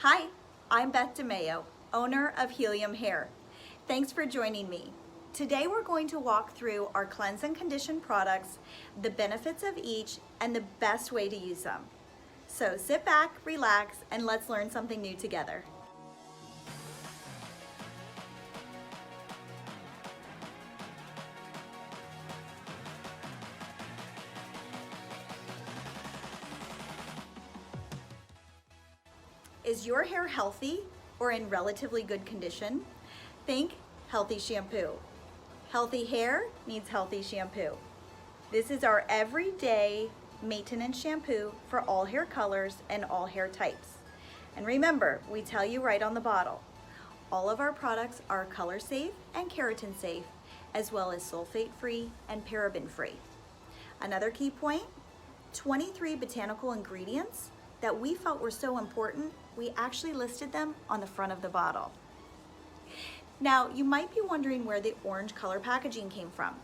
Hi, I'm Beth DeMayo, owner of Healium Hair. Thanks for joining me. Today we're going to walk through our cleanse and condition products, the benefits of each, and the best way to use them. So sit back, relax, and let's learn something new together. Is your hair healthy or in relatively good condition? Think healthy shampoo. Healthy hair needs healthy shampoo. This is our everyday maintenance shampoo for all hair colors and all hair types. And remember, we tell you right on the bottle, all of our products are color safe and keratin safe, as well as sulfate free and paraben free. Another key point, 23 botanical ingredients that we felt were so important, we actually listed them on the front of the bottle. Now, you might be wondering where the orange color packaging came from.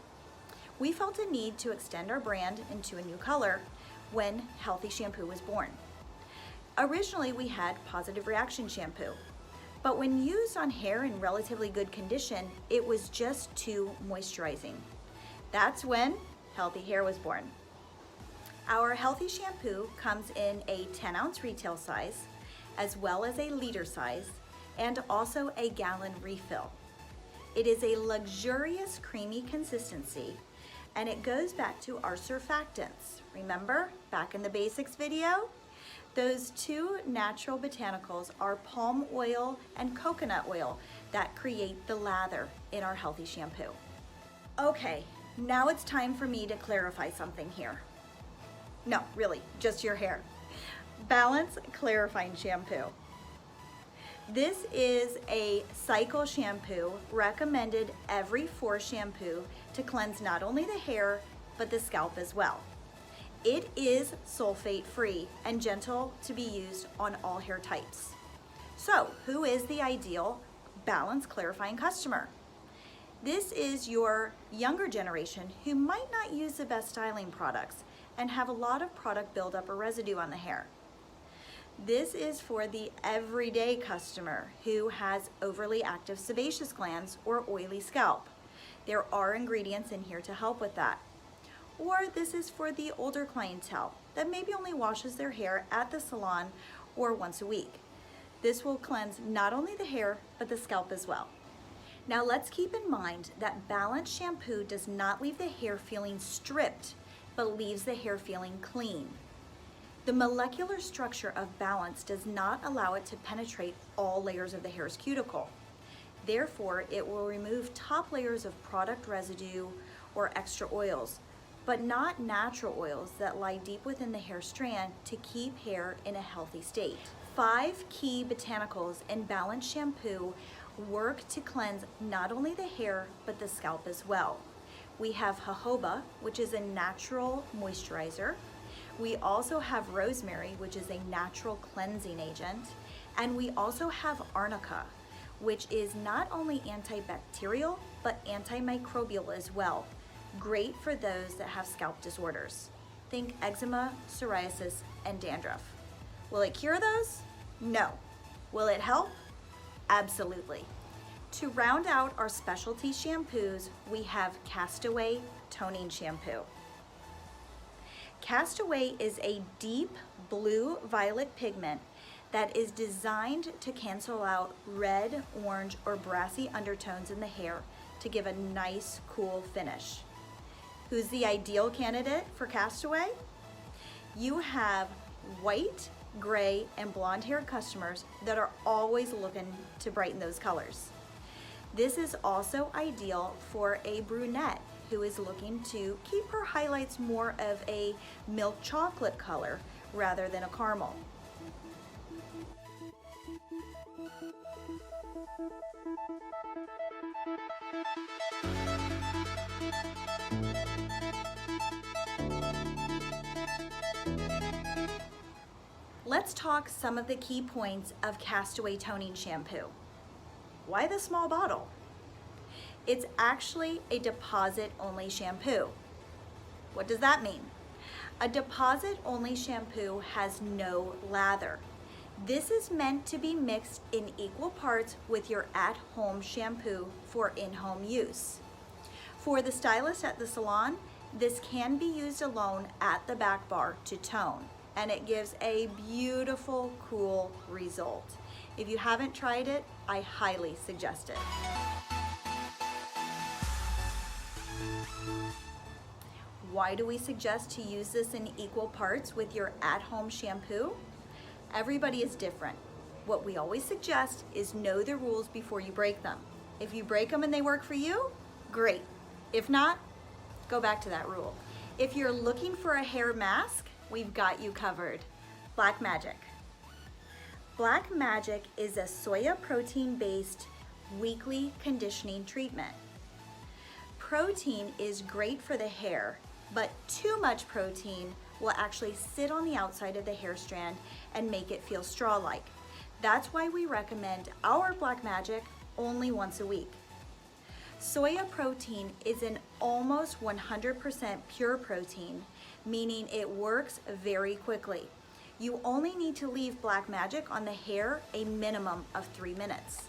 We felt a need to extend our brand into a new color when Healthy Shampoo was born. Originally, we had Positive Reaction Shampoo, but when used on hair in relatively good condition, it was just too moisturizing. That's when Healthy Hair was born. Our Healthy Shampoo comes in a 10-ounce retail size, as well as a liter size, and also a gallon refill. It is a luxurious creamy consistency, and it goes back to our surfactants. Remember, back in the basics video? Those two natural botanicals are palm oil and coconut oil that create the lather in our Healthy Shampoo. Okay, now it's time for me to clarify something here. No, really, just your hair. Balance Clarifying Shampoo. This is a cycle shampoo recommended every 4 shampoo to cleanse not only the hair, but the scalp as well. It is sulfate free and gentle to be used on all hair types. So, who is the ideal Balance Clarifying customer? This is your younger generation who might not use the best styling products and have a lot of product buildup or residue on the hair. This is for the everyday customer who has overly active sebaceous glands or oily scalp. There are ingredients in here to help with that. Or this is for the older clientele that maybe only washes their hair at the salon or once a week. This will cleanse not only the hair, but the scalp as well. Now let's keep in mind that Balance Shampoo does not leave the hair feeling stripped, but leaves the hair feeling clean. The molecular structure of Balance does not allow it to penetrate all layers of the hair's cuticle. Therefore, it will remove top layers of product residue or extra oils, but not natural oils that lie deep within the hair strand to keep hair in a healthy state. 5 key botanicals in Balance Shampoo work to cleanse not only the hair, but the scalp as well. We have jojoba, which is a natural moisturizer. We also have rosemary, which is a natural cleansing agent. And we also have arnica, which is not only antibacterial, but antimicrobial as well. Great for those that have scalp disorders. Think eczema, psoriasis, and dandruff. Will it cure those? No. Will it help? Absolutely. To round out our specialty shampoos, we have Castaway Toning Shampoo. Castaway is a deep blue-violet pigment that is designed to cancel out red, orange, or brassy undertones in the hair to give a nice, cool finish. Who's the ideal candidate for Castaway? You have white, gray, and blonde-haired customers that are always looking to brighten those colors. This is also ideal for a brunette who is looking to keep her highlights more of a milk chocolate color rather than a caramel. Let's talk some of the key points of Castaway Toning Shampoo. Why the small bottle? It's actually a deposit-only shampoo. What does that mean? A deposit-only shampoo has no lather. This is meant to be mixed in equal parts with your at-home shampoo for in-home use. For the stylist at the salon, this can be used alone at the back bar to tone, and it gives a beautiful, cool result. If you haven't tried it, I highly suggest it. Why do we suggest to use this in equal parts with your at-home shampoo? Everybody is different. What we always suggest is know the rules before you break them. If you break them and they work for you, great. If not, go back to that rule. If you're looking for a hair mask, we've got you covered. Black Magic. Black Magic is a soya protein-based weekly conditioning treatment. Protein is great for the hair, but too much protein will actually sit on the outside of the hair strand and make it feel straw-like. That's why we recommend our Black Magic only once a week. Soya protein is an almost 100% pure protein, meaning it works very quickly. You only need to leave Black Magic on the hair a minimum of 3 minutes.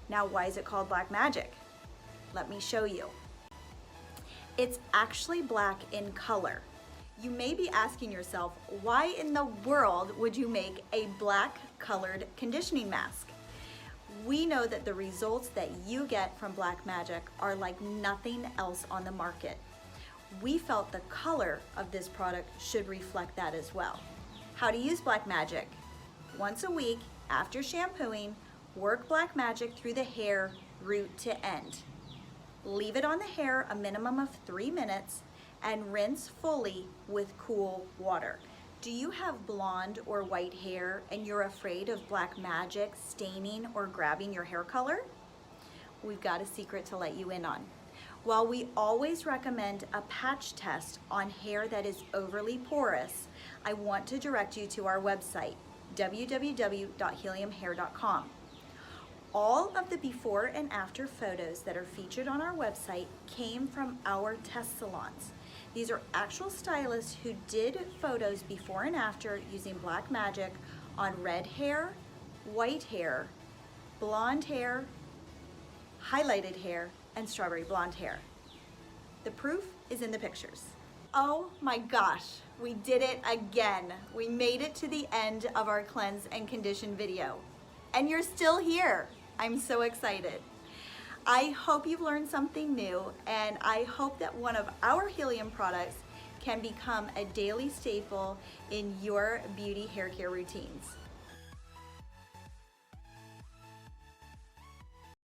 Now, why is it called Black Magic? Let me show you. It's actually black in color. You may be asking yourself, why in the world would you make a black colored conditioning mask? We know that the results that you get from Black Magic are like nothing else on the market. We felt the color of this product should reflect that as well. How to use Black Magic? Once a week, after shampooing, work Black Magic through the hair root to end. Leave it on the hair a minimum of 3 minutes and rinse fully with cool water. Do you have blonde or white hair and you're afraid of Black Magic staining or grabbing your hair color? We've got a secret to let you in on. While we always recommend a patch test on hair that is overly porous, I want to direct you to our website, www.healiumhair.com. All of the before and after photos that are featured on our website came from our test salons. These are actual stylists who did photos before and after using Black Magic on red hair, white hair, blonde hair, highlighted hair, and strawberry blonde hair. The proof is in the pictures. Oh my gosh, we did it again. We made it to the end of our cleanse and condition video. And you're still here. I'm so excited. I hope you've learned something new, and I hope that one of our Healium products can become a daily staple in your beauty hair care routines.